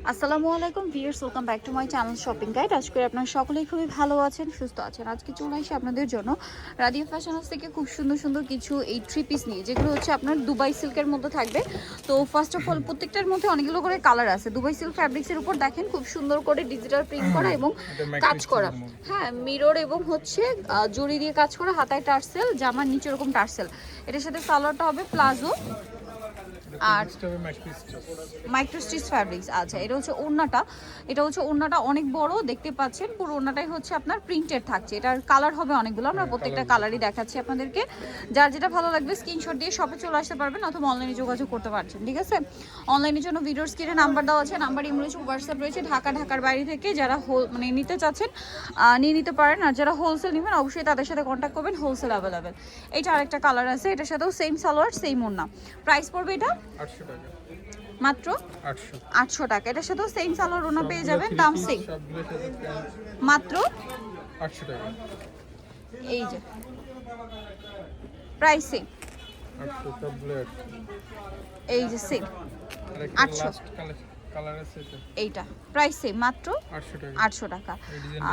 আসসালামু আলাইকুম viewers, welcome back to my channel shopping guide. আজকে আপনারা সকলেই খুবই ভালো আছেন, সুস্থ আছেন। আজকে চলে আসি আপনাদের জন্য রাদিয়া ফ্যাশন হাউস থেকে খুব সুন্দর সুন্দর কিছু এই থ্রি পিস নিয়ে, যেগুলো হচ্ছে আপনার দুবাই সিল্কের মধ্যে থাকবে। তো ফার্স্ট অফ অল প্রত্যেকটার মধ্যে অনেকগুলো করে কালার আছে। দুবাই সিল্ক ফ্যাব্রিক্সের উপর দেখেন খুব সুন্দর করে ডিজিটাল প্রিন্ট করা এবং কাজ করা, হ্যাঁ মিরর এবং হচ্ছে জড়ি দিয়ে কাজ করা, হাতায় টার্সেল, জামার নিচে এরকম টার্সেল। এটার সাথে সালোয়ারটা হবে প্লাজো আর মাইক্রো স্টিচ ফ্যাব্রিক্স। আচ্ছা, এটা হচ্ছে ওড়নাটা, অনেক বড় দেখতে পাচ্ছেন। পুরো ওড়নাটাই হচ্ছে আপনার প্রিন্টেড থাকছে। এটার কালার হবে অনেকগুলো, আমরা প্রত্যেকটা কালারই দেখাচ্ছি আপনাদেরকে। যার যেটা ভালো লাগবে স্ক্রিনশট দিয়ে শপে চলে আসতে পারবেন অথবা অনলাইনে যোগাযোগ করতে পারছেন, ঠিক আছে। অনলাইনের জন্য ভিডিওর স্ক্রিনে নাম্বার দেওয়া আছে, নাম্বার ইমেল রয়েছে, হোয়াটসঅ্যাপ রয়েছে। ঢাকার বাইরে থেকে যারা নিতে চাচ্ছেন নিয়ে নিতে পারেন, আর যারা হোলসেল নেবেন অবশ্যই তাদের সাথে কন্ট্যাক্ট করবেন, হোলসেল অ্যাভেলেবেল। এটা আরেকটা কালার আছে, এটার সাথেও সেম সালোয়ার সেম ওড়না। প্রাইস পড়বে এটা 800 টাকা, মাত্র 800 টাকা। এটার সাথেও সেম সালোয়ার ওড়না পেয়ে যাবেন, দাম সেম, মাত্র 800 টাকা। এই যে প্রাইস সেম, 800 সবগুলো 800। এই যে সেম আর একটা 800। লাস্ট কালার আছে এটা, এইটা প্রাইস সেম, মাত্র 800 টাকা। 800 টাকা।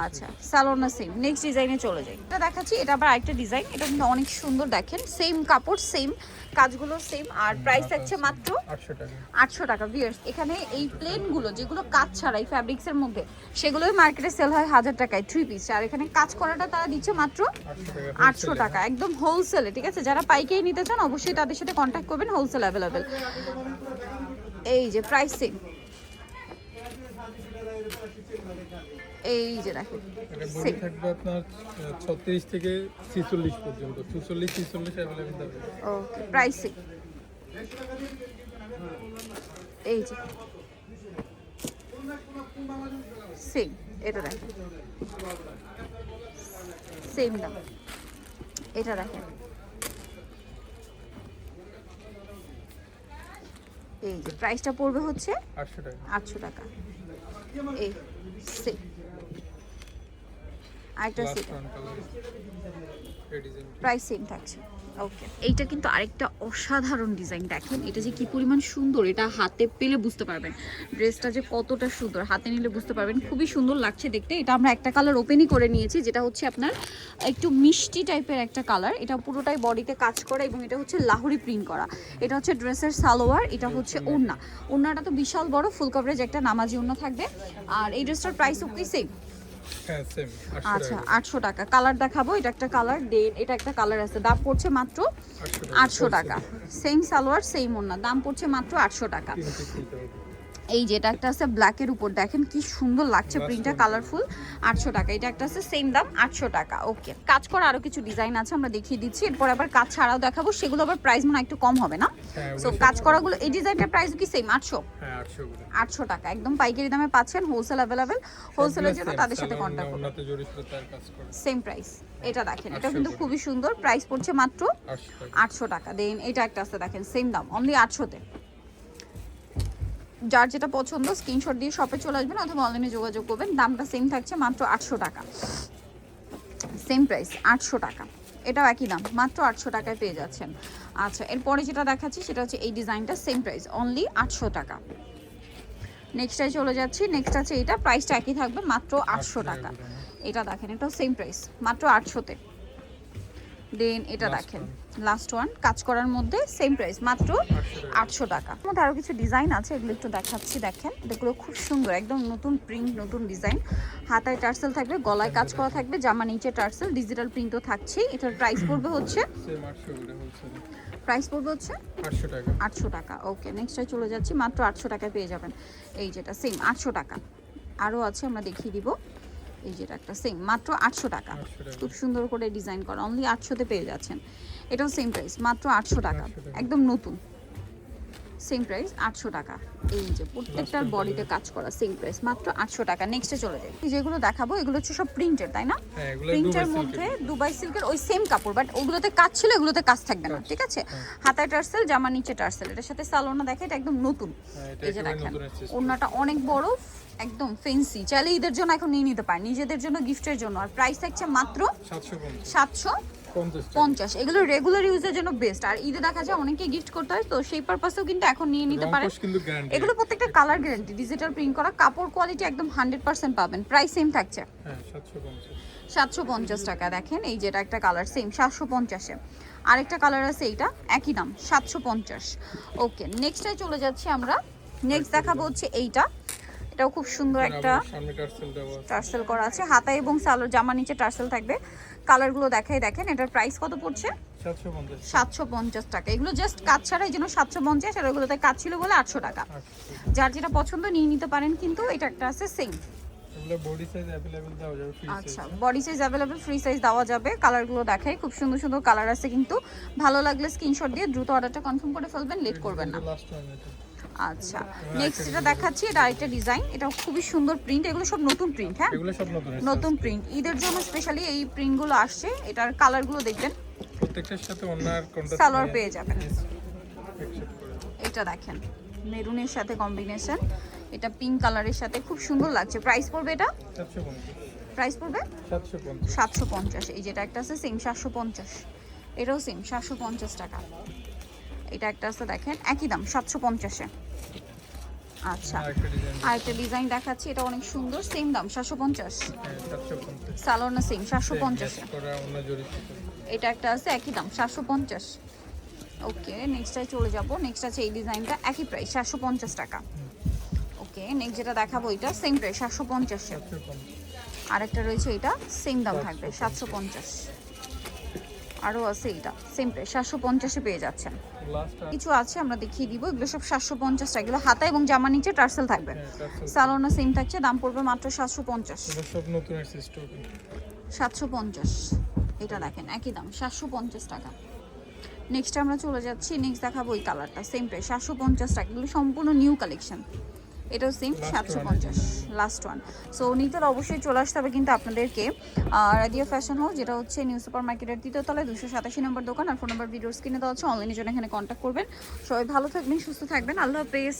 আচ্ছা, সালোয়ার সেম। নেক্সট ডিজাইনে চলে যাই। এটা দেখাচ্ছি, এটা আবার আরেকটা ডিজাইন। এটা কিন্তু অনেক সুন্দর, দেখেন সেম কাপড়, সেম কাজগুলো সেম, আর প্রাইস থাকছে মাত্র 800 টাকা। 800 টাকা। ভিউয়ার্স, এখানে এই প্লেনগুলো যেগুলো কাজ ছাড়াই ফ্যাব্রিক্সের মধ্যে, সেগুলোই মার্কেটে সেল হয় 1000 টাকায় থ্রি পিস, আর এখানে কাজ করাটা তারা দিচ্ছে মাত্র 800 টাকা, একদম হোলসেলে, ঠিক আছে। যারা পাইকারি নিতে চান অবশ্যই তাদের সাথে কন্ট্যাক্ট করবেন, হোলসেল অ্যাভেলেবেল। এই যে প্রাইস সেম, এই যে দেখেন এটা বডি থাকবে আপনার 36 থেকে 46 পর্যন্ত, 44 46 अवेलेबल থাকবে। ওকে, প্রাইস সেম। এই যে সেম, এটা দেখেন সেম দাম, এটা দেখেন এই যে প্রাইসটা পড়বে হচ্ছে 800 টাকা। 800 টাকা। এই সেম আরেকটা লাস্ট সেট, ওয়ান কালার এই ডিজাইন প্রাইস সেম থাকছে। ওকে, এইটা কিন্তু আরেকটা অসাধারণ ডিজাইন। দেখেন এটা যে কি পরিমাণ সুন্দর, এটা হাতে পেলে বুঝতে পারবেন ড্রেসটা যে কতটা সুন্দর, হাতে নিলে বুঝতে পারবেন, খুবই সুন্দর লাগছে দেখতে। এটা আমরা একটা কালার ওপেনই করে নিয়েছি, যেটা হচ্ছে আপনার একটু মিষ্টি টাইপের একটা কালার। এটা পুরোটাই বডিতে কাজ করা এবং এটা হচ্ছে লাহোরি প্রিন্ট করা। এটা হচ্ছে ড্রেসের সালোয়ার, এটা হচ্ছে ওড়না। ওড়নাটা তো বিশাল বড়, ফুল কভারেজ একটা নামাজি ওড়না থাকবে। আর এই ড্রেসটার প্রাইস কি সেম? হ্যাঁ সেম 800 আচ্ছা, টাকা। 800 টাকা। কালার দেখাবো, এটা একটা কালার, দেন এটা একটা কালার আছে, দাম পড়ছে মাত্র 800 টাকা। সেম সালোয়ার সেম ওড়না, দাম পড়ছে মাত্র 800 টাকা। এই যে এটা একটা আছে ব্ল্যাকের উপর, দেখেন কি সুন্দর লাগছে প্রিন্টটা, কালারফুল। 800 টাকা। এটা একটা আছে সেম দাম 800 টাকা। ওকে, কাজ করা আরো কিছু ডিজাইন আছে, আমরা দেখিয়ে দিচ্ছি। এরপর আবার কাজ ছাড়াও দেখাবো, সেগুলো আবার প্রাইস মনে হয় একটু কম হবে না। সো কাজ করাগুলো, এই ডিজাইনটার প্রাইস কি সেম 800? হ্যাঁ 800 করে। 800 টাকা, একদম পাইকারি দামে পাচ্ছেন, হোলসেল অ্যাভেলেবেল। হোলসেলের জন্য তাদের সাথে কন্ট্যাক্ট করুন, ওনাতে জড়ি সুতার কাজ করে। Same price. এটা দেখেন, এটা কিন্তু খুবই সুন্দর, প্রাইস পড়ছে মাত্র 800 টাকা। 800 টাকা। দেন এটা একটা আছে, দেখেন সেম দাম, অনলি 800-তে। যার যেটা পছন্দ স্ক্রিনশট দিয়ে শপে চলে আসবেন অথবা অনলাইনে যোগাযোগ করবেন, দামটা সেম থাকছে মাত্র 800 টাকা। সেম প্রাইস 800 টাকা, এটাও একই দাম, মাত্র 800 টাকায় পেয়ে যাচ্ছেন। আচ্ছা, এরপরে যেটা দেখাচ্ছি সেটা হচ্ছে এই ডিজাইনটা, সেম প্রাইস অনলি 800 টাকা। নেক্সটটায় চলে যাচ্ছি, নেক্সট আছে এটা, প্রাইসটা একই থাকবে, মাত্র 800 টাকা। এটা দেখেন, এটাও সেম প্রাইস, মাত্র 800-তে। দেন এটা দেখেন লাস্ট ওয়ান, কাজ করার মধ্যে সেম প্রাইস, মাত্র 800 টাকা। মধ্যে আরো কিছু ডিজাইন আছে, এগুলো একটু দেখাচ্ছি। দেখেন এগুলো খুব সুন্দর, একদম নতুন প্রিন্ট, নতুন ডিজাইন। হাতায় টার্সেল থাকবে, গলায় কাজ করা থাকবে, জামা নিচে টার্সেল, ডিজিটাল প্রিন্টও থাকছে। এটার প্রাইস পড়বে হচ্ছে সেম 800 করে হোলসেল। প্রাইস পড়বে হচ্ছে 800 টাকা। 800 টাকা। ওকে, নেক্সটে চলে যাচ্ছি, মাত্র 800 টাকায় পেয়ে যাবেন। এই যেটা সেম 800 টাকা। আরও আছে, আমরা দেখিয়ে দিব। এই যেটা একটা সেম, মাত্র 800 টাকা। খুব সুন্দর করে ডিজাইন করা, অনলি 800-তে পেয়ে যাচ্ছেন। এটাও সেম প্রাইস, মাত্র 800 টাকা, একদম নতুন, সেম প্রাইস 800 টাকা। এই যে প্রত্যেকটার বডিতে কাজ করা, সেম প্রাইস, মাত্র 800 টাকা। নেক্সটে চলে যাই, যেগুলো দেখাবো এগুলো হচ্ছে সব প্রিন্টের, তাই না? হ্যাঁ এগুলো প্রিন্টের মধ্যে দুবাই সিল্কের ওই সেম কাপড়, বাট ওগুলোতে কাজ ছিল, এগুলোতে কাজ থাকবে না, ঠিক আছে। হাতায় টার্সেল, জামা নিচে টার্সেল, এটার সাথে সালোনা দেখে, এটা একদম নতুন। এই যে দেখেন ওড়নাটা অনেক বড়, একদম ফেন্সি, চাইলে ঈদের জন্য এখন নিয়ে নিতে পারেন, নিজেদের জন্য, গিফটের জন্য। আর প্রাইস থাকছে মাত্র 750। 750 50 টাকা। 50। এগুলো রেগুলার ইউজের জন্য বেস্ট। আর ঈদে দেখা যায় অনেকে গিফট করতে হয়, তো সেই পারপাসেও কিন্তু এখন নিয়ে নিতে রং পারেন। কোষ কিন্তু গ্যারান্টি। এগুলো প্রত্যেকটা কালার গ্যারান্টি, ডিজিটাল প্রিন্ট করা, কাপড় কোয়ালিটি একদম 100% পাবেন। প্রাইস সেম থাকছে হ্যাঁ 750। 750 টাকা। দেখেন এই যেটা একটা কালার সেম 750-এ। আরেকটা কালার আছে, এইটা একই দাম 750। ওকে, নেক্সটে চলে যাচ্ছি আমরা। নেক্সট দেখাবো হচ্ছে এইটা, এটাও খুব সুন্দর একটা আবার সামনে টার্সেল দেওয়া আছে। টার্সেল করা আছে, হাতা এবং সালোয়ার জামা নিচে টার্সেল থাকবে। কালারগুলো দেখাই, দেখেন এটার প্রাইস কত পড়ছে? 750। 750 টাকা। এগুলো জাস্ট কাজ ছাড়া এই জন্য 750, আর ওগুলোতে কাজ ছিল বলে 800 টাকা। যার যেটা পছন্দ নিয়ে নিতে পারেন, কিন্তু এটা একটা আছে সেম। এগুলো বডি সাইজ अवेलेबल দেওয়া যাবে, ফ্রি সাইজ। আচ্ছা, body size available, free size দেওয়া যাবে। কালারগুলো দেখাই, খুব সুন্দর সুন্দর কালার আছে, কিন্তু ভালো লাগলে স্ক্রিনশট দিয়ে দ্রুত অর্ডারটা কনফার্ম করে ফেলবেন, লেট করবেন না। লাস্ট ওয়ান এটা। আচ্ছা, নেক্সট এটা দেখাচ্ছি, এটা আরেকটা ডিজাইন, এটা খুবই সুন্দর প্রিন্ট। এগুলো সব নতুন প্রিন্ট, হ্যাঁ এগুলো সব নতুন আছে। নতুন প্রিন্ট, ঈদের জন্য স্পেশালি এই প্রিন্টগুলো আসছে। এটার কালারগুলো দেখবেন, প্রত্যেকটার সাথে অন্যার কন্ট্রাস্ট সালোয়ার পেয়ে যাবেন। একসেপ্ট করে। এটা দেখেন মেরুনের সাথে কম্বিনেশন, এটা পিঙ্ক কালারের সাথে খুব সুন্দর লাগছে। প্রাইস পড়বে এটা? 750। প্রাইস পড়বে 750। 750। এই যেটা একটা আছে সেম 750, এটাও সেম 750 টাকা। এটা একটা আছে দেখেন একই দাম 750-এ। আচ্ছা, আরেকটা ডিজাইন। আরেকটা ডিজাইন দেখাচ্ছি, এটা অনেক সুন্দর, সেম দাম 750। হ্যাঁ 750। সালোয়ার না সেম 750-এ। করা অন্য জরি সুতো। এটা একটা আছে একই দাম 750। ওকে, নেক্সটটায় চলে যাব। নেক্সট আছে এই ডিজাইনটা, একই প্রাইস 750 টাকা। ওকে, নেক্সট যেটা দেখাবো এটা সেম প্রাইস 750-এ। 750। আরেকটা রয়েছে, এটা সেম দাম থাকবে 750। আরও আছে এইটা সেম প্রাইস 750-এ পেয়ে যাচ্ছেন। লাস্ট কিছু আছে আমরা দেখিয়ে দিব, এগুলো সব 750 টাকা। এগুলো হাতা এবং জামা নিচে টার্সেল থাকবে, টার্সেল। সালোয়ার সেম থাকছে, দাম পড়বে মাত্র 750। এগুলো সব নতুন আসছে স্টক। 750, এটা দেখেন একই দাম 750 টাকা। নেক্সট আমরা চলে যাচ্ছি, নেক্সট দেখাবো এই কালারটা, সেম প্রাইস 750 টাকা। এগুলো সম্পূর্ণ নিউ কালেকশন, এটাও সেম 750, লাস্ট ওয়ান। সো নিতে অবশ্যই চলে আসতে হবে কিন্তু আপনাদেরকে রাদিয়া ফ্যাশন হাউস, যেটা হচ্ছে নিউ সুপার মার্কেটের 3য় তলায় 287 নম্বর দোকান। আর ফোন নাম্বার ভিডিওর স্ক্রিনে দেওয়া হচ্ছে, অনলাইনের জন্য এখানে কন্ট্যাক্ট করবেন। সবাই ভালো থাকবেন, সুস্থ থাকবেন, আল্লাহ হাফেজ।